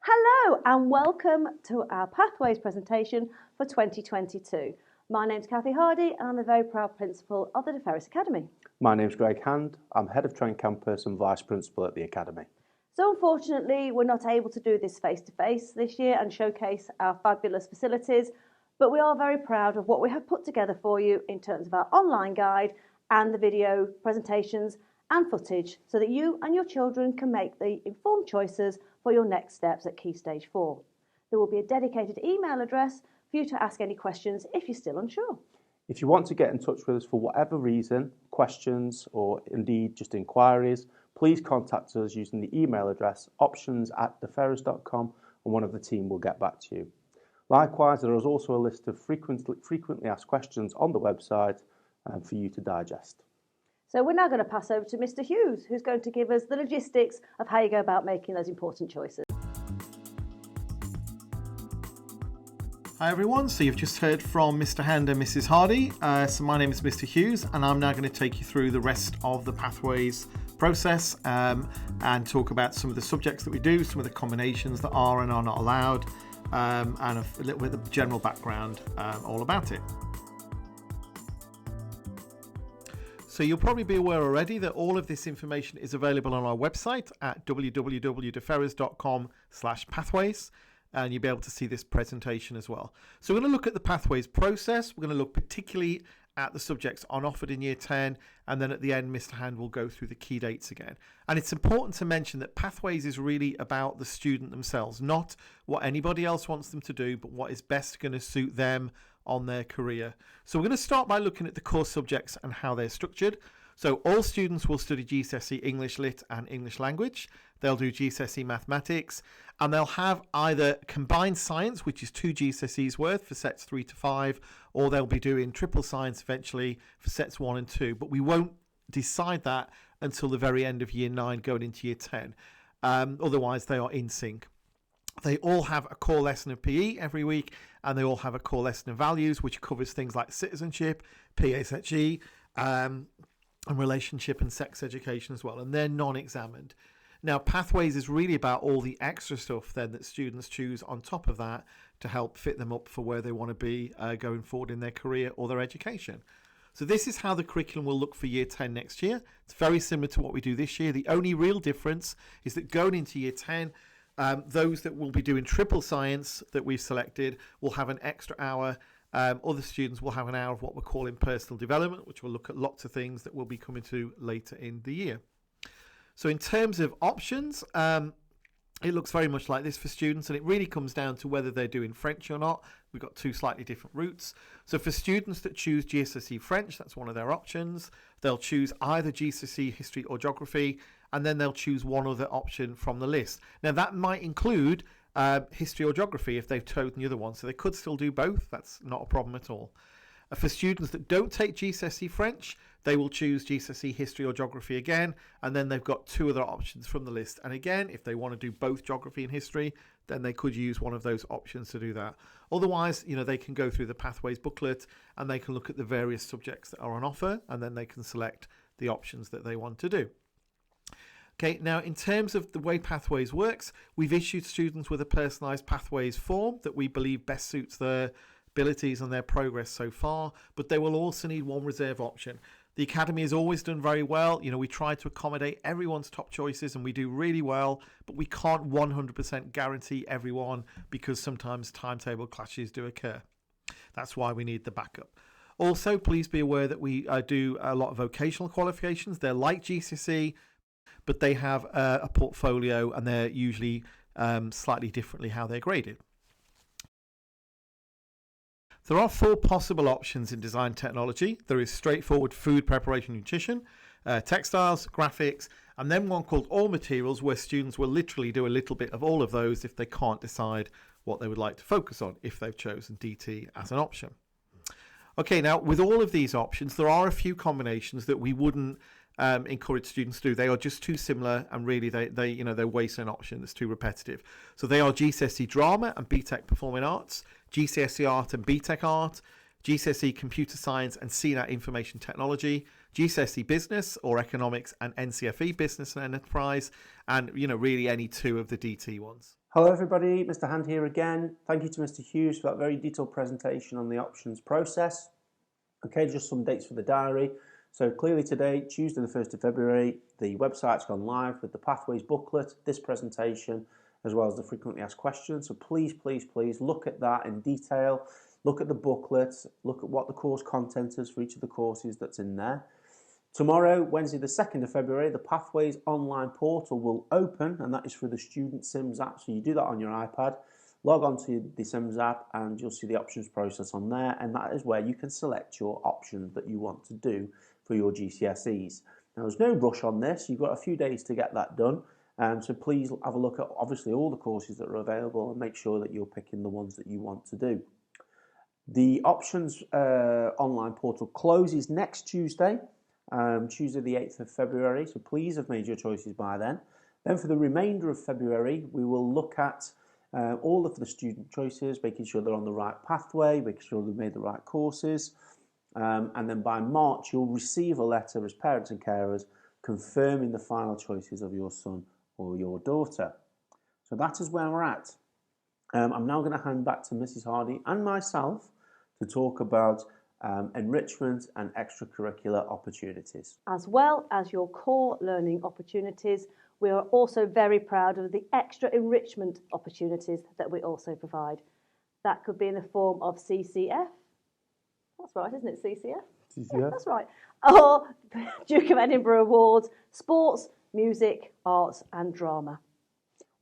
Hello and welcome to our Pathways presentation for 2022. My name's Cathy Hardy and I'm the very proud principal of the De Ferris Academy. My name's Greg Hand. I'm Head of Trent Campus and Vice Principal at the Academy. So unfortunately, we're not able to do this face-to-face this year and showcase our fabulous facilities, but we are very proud of what we have put together for you in terms of our online guide and the video presentations and footage so that you and your children can make the informed choices for your next steps at Key Stage 4. There will be a dedicated email address for you to ask any questions if you're still unsure. If you want to get in touch with us for whatever reason, questions or indeed just inquiries, please contact us using the email address options@deferris.com and one of the team will get back to you. Likewise, there is also a list of frequently asked questions on the website for you to digest. So we're now going to pass over to Mr. Hughes, who's going to give us the logistics of how you go about making those important choices. Hi everyone, so you've just heard from Mr. Hand and Mrs. Hardy. So my name is Mr. Hughes and I'm now going to take you through the rest of the Pathways process and talk about some of the subjects that we do, some of the combinations that are and are not allowed, and a little bit of general background all about it. So you'll probably be aware already that all of this information is available on our website at www.deferris.com/pathways. And you'll be able to see this presentation as well. So we're going to look at the Pathways process. We're going to look particularly at the subjects on offered in Year 10. And then at the end, Mr. Hand will go through the key dates again. And it's important to mention that Pathways is really about the student themselves, not what anybody else wants them to do, but what is best going to suit them on their career. So we're going to start by looking at the course subjects and how they're structured. So all students will study GCSE English Lit and English Language. They'll do GCSE Mathematics and they'll have either combined science, which is 2 GCSEs worth for sets 3 to 5, or they'll be doing triple science eventually for sets 1 and 2. But we won't decide that until the very end of Year 9 going into Year 10. Otherwise, they are in sync. They all have a core lesson of PE every week and they all have a core lesson of values, which covers things like citizenship, PSHE, and relationship and sex education as well, and they're non-examined. Now, Pathways is really about all the extra stuff then that students choose on top of that to help fit them up for where they want to be going forward in their career or their education. So this is how the curriculum will look for Year 10 next year. It's very similar to what we do this year. The only real difference is that going into Year 10, those that will be doing triple science that we've selected will have an extra hour. Other students will have an hour of what we're calling personal development, which will look at lots of things that we'll be coming to later in the year. So in terms of options, it looks very much like this for students, and it really comes down to whether they're doing French or not. We've got 2 slightly different routes. So for students that choose GCSE French, that's one of their options. They'll choose either GCSE History or Geography, and then they'll choose one other option from the list. Now that might include History or Geography if they've chosen the other one, so they could still do both. That's not a problem at all. For students that don't take GCSE French, they will choose GCSE History or Geography again, and then they've got 2 other options from the list. And again, if they want to do both Geography and History, then they could use one of those options to do that. Otherwise, they can go through the Pathways booklet and they can look at the various subjects that are on offer, and then they can select the options that they want to do. Okay, now in terms of the way Pathways works, we've issued students with a personalised Pathways form that we believe best suits their abilities and their progress so far, but they will also need one reserve option. The Academy has always done very well. We try to accommodate everyone's top choices and we do really well, but we can't 100% guarantee everyone because sometimes timetable clashes do occur. That's why we need the backup. Also, please be aware that we do a lot of vocational qualifications. They're like GCSE, but they have a portfolio and they're usually slightly differently how they're graded. There are 4 possible options in design technology. There is straightforward food preparation nutrition, textiles, graphics, and then one called all materials where students will literally do a little bit of all of those if they can't decide what they would like to focus on if they've chosen DT as an option. Okay, now with all of these options, there are a few combinations that we wouldn't encourage students to do. They are just too similar and really they're wasting an option that's too repetitive. So they are GCSE Drama and BTEC Performing Arts, GCSE Art and BTEC Art, GCSE Computer Science and CNAT Information Technology, GCSE Business or Economics and NCFE Business and Enterprise, and really any 2 of the DT ones. Hello everybody, Mr. Hand here again. Thank you to Mr. Hughes for that very detailed presentation on the options process. Okay, just some dates for the diary. So clearly today, Tuesday the 1st of February, the website's gone live with the Pathways booklet, this presentation, as well as the frequently asked questions. So please, please, please look at that in detail. Look at the booklet, look at what the course content is for each of the courses that's in there. Tomorrow, Wednesday the 2nd of February, the Pathways online portal will open, and that is through the Student Sims app. So you do that on your iPad, log on to the Sims app, and you'll see the options process on there, and that is where you can select your options that you want to do for your GCSEs. Now, there's no rush on this. You've got a few days to get that done, so please have a look at, obviously, all the courses that are available and make sure that you're picking the ones that you want to do. The options online portal closes next Tuesday, Tuesday the 8th of February, so please have made your choices by then. Then for the remainder of February, we will look at all of the student choices, making sure they're on the right pathway, making sure they've made the right courses, and then by March you'll receive a letter as parents and carers confirming the final choices of your son or your daughter. So that is where we're at. I'm now going to hand back to Mrs. Hardy and myself to talk about enrichment and extracurricular opportunities. As well as your core learning opportunities, we are also very proud of the extra enrichment opportunities that we also provide. That could be in the form of CCF. That's right, isn't it, CCF? CCF. Yeah, that's right. Or Duke of Edinburgh Awards, sports, music, arts and drama.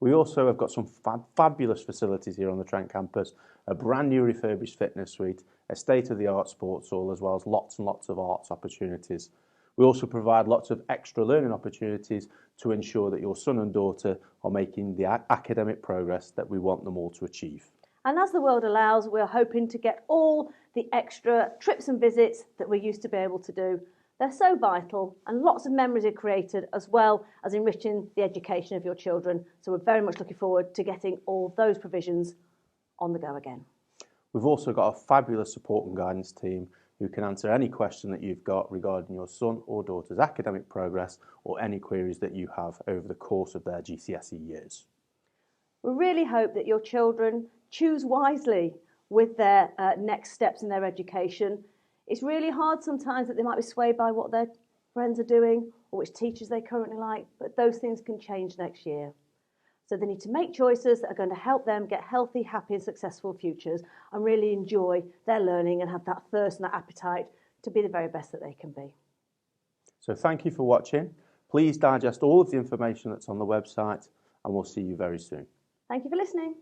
We also have got some fabulous facilities here on the Trent campus, a brand new refurbished fitness suite, a state-of-the-art sports hall, as well as lots and lots of arts opportunities. We also provide lots of extra learning opportunities to ensure that your son and daughter are making the academic progress that we want them all to achieve. And as the world allows, we're hoping to get all the extra trips and visits that we used to be able to do. They're so vital, and lots of memories are created, as well as enriching the education of your children. So we're very much looking forward to getting all those provisions on the go again. We've also got a fabulous support and guidance team who can answer any question that you've got regarding your son or daughter's academic progress or any queries that you have over the course of their GCSE years. We really hope that your children choose wisely with their next steps in their education. It's really hard sometimes that they might be swayed by what their friends are doing or which teachers they currently like, but those things can change next year. So they need to make choices that are going to help them get healthy, happy and successful futures and really enjoy their learning and have that thirst and that appetite to be the very best that they can be. So thank you for watching. Please digest all of the information that's on the website and we'll see you very soon. Thank you for listening.